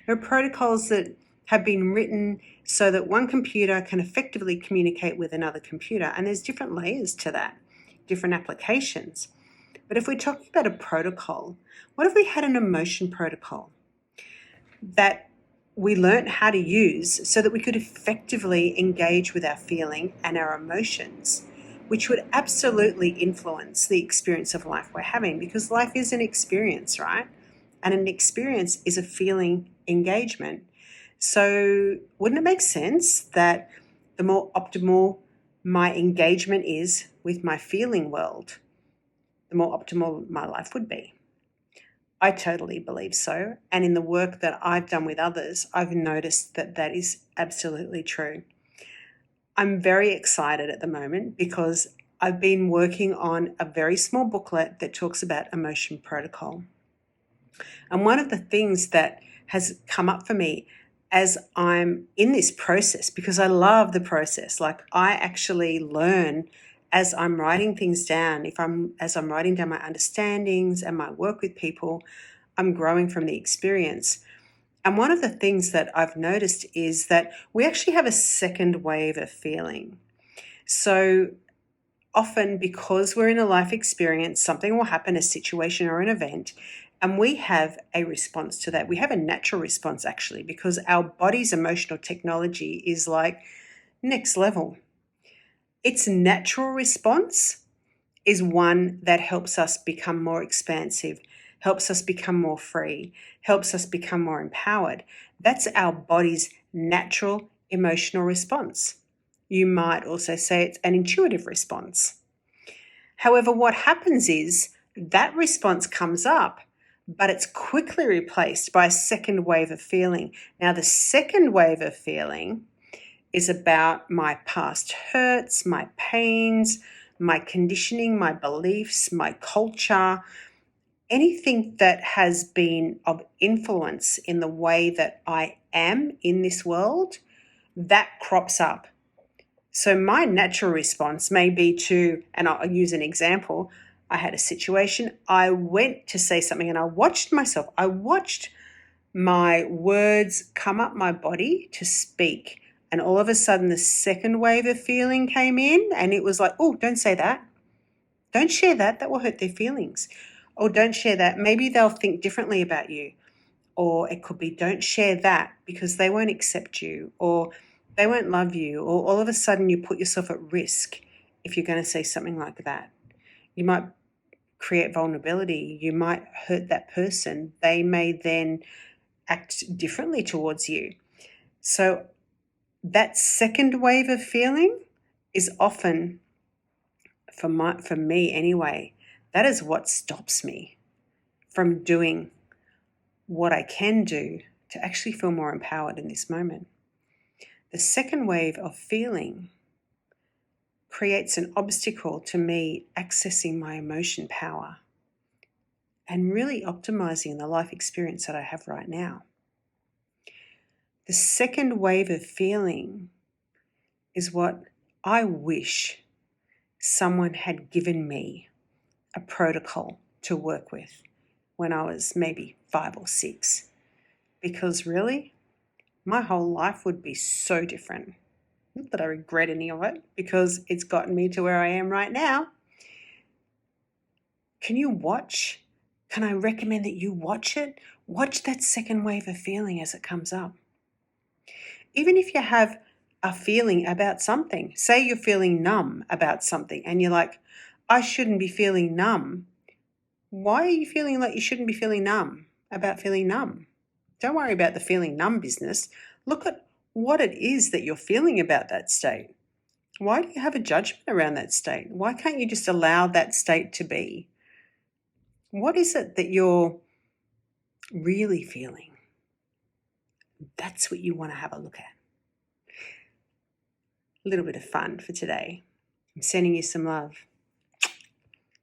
There are protocols that have been written so that one computer can effectively communicate with another computer, and there's different layers to that, different applications. But if we're talking about a protocol, what if we had an emotion protocol that we learnt how to use so that we could effectively engage with our feeling and our emotions, which would absolutely influence the experience of life we're having, because life is an experience, right? And an experience is a feeling engagement. So wouldn't it make sense that the more optimal my engagement is with my feeling world, the more optimal my life would be? I totally believe so. And in the work that I've done with others, I've noticed that that is absolutely true. I'm very excited at the moment because I've been working on a very small booklet that talks about emotion protocol. And one of the things that has come up for me as I'm in this process, because I love the process, like I actually learn as I'm writing things down. As I'm writing down my understandings and my work with people, I'm growing from the experience. And one of the things that I've noticed is that we actually have a second wave of feeling. So often, because we're in a life experience, something will happen, a situation or an event, and we have a response to that. We have a natural response, actually, because our body's emotional technology is like next level. Its natural response is one that helps us become more expansive, helps us become more free, helps us become more empowered. That's our body's natural emotional response. You might also say it's an intuitive response. However, what happens is that response comes up, but it's quickly replaced by a second wave of feeling. Now, the second wave of feeling is about my past hurts, my pains, my conditioning, my beliefs, my culture, anything that has been of influence in the way that I am in this world, that crops up. So my natural response may be to, and I'll use an example, I had a situation, I went to say something and I watched myself. I watched my words come up my body to speak. And all of a sudden, the second wave of feeling came in, and it was like, oh, don't say that. Don't share that. That will hurt their feelings. Or don't share that. Maybe they'll think differently about you. Or it could be, don't share that because they won't accept you, or they won't love you, or all of a sudden you put yourself at risk if you're going to say something like that. You might create vulnerability. You might hurt that person. They may then act differently towards you. So that second wave of feeling is often, for me anyway, that is what stops me from doing what I can do to actually feel more empowered in this moment. The second wave of feeling creates an obstacle to me accessing my emotion power and really optimizing the life experience that I have right now. The second wave of feeling is what I wish someone had given me a protocol to work with when I was maybe 5 or 6. Because really, my whole life would be so different. Not that I regret any of it, because it's gotten me to where I am right now. Can you watch? Can I recommend that you watch it? Watch that second wave of feeling as it comes up. Even if you have a feeling about something, say you're feeling numb about something and you're like, I shouldn't be feeling numb. Why are you feeling like you shouldn't be feeling numb about feeling numb? Don't worry about the feeling numb business. Look at what it is that you're feeling about that state. Why do you have a judgment around that state? Why can't you just allow that state to be? What is it that you're really feeling? That's what you want to have a look at. A little bit of fun for today. I'm sending you some love.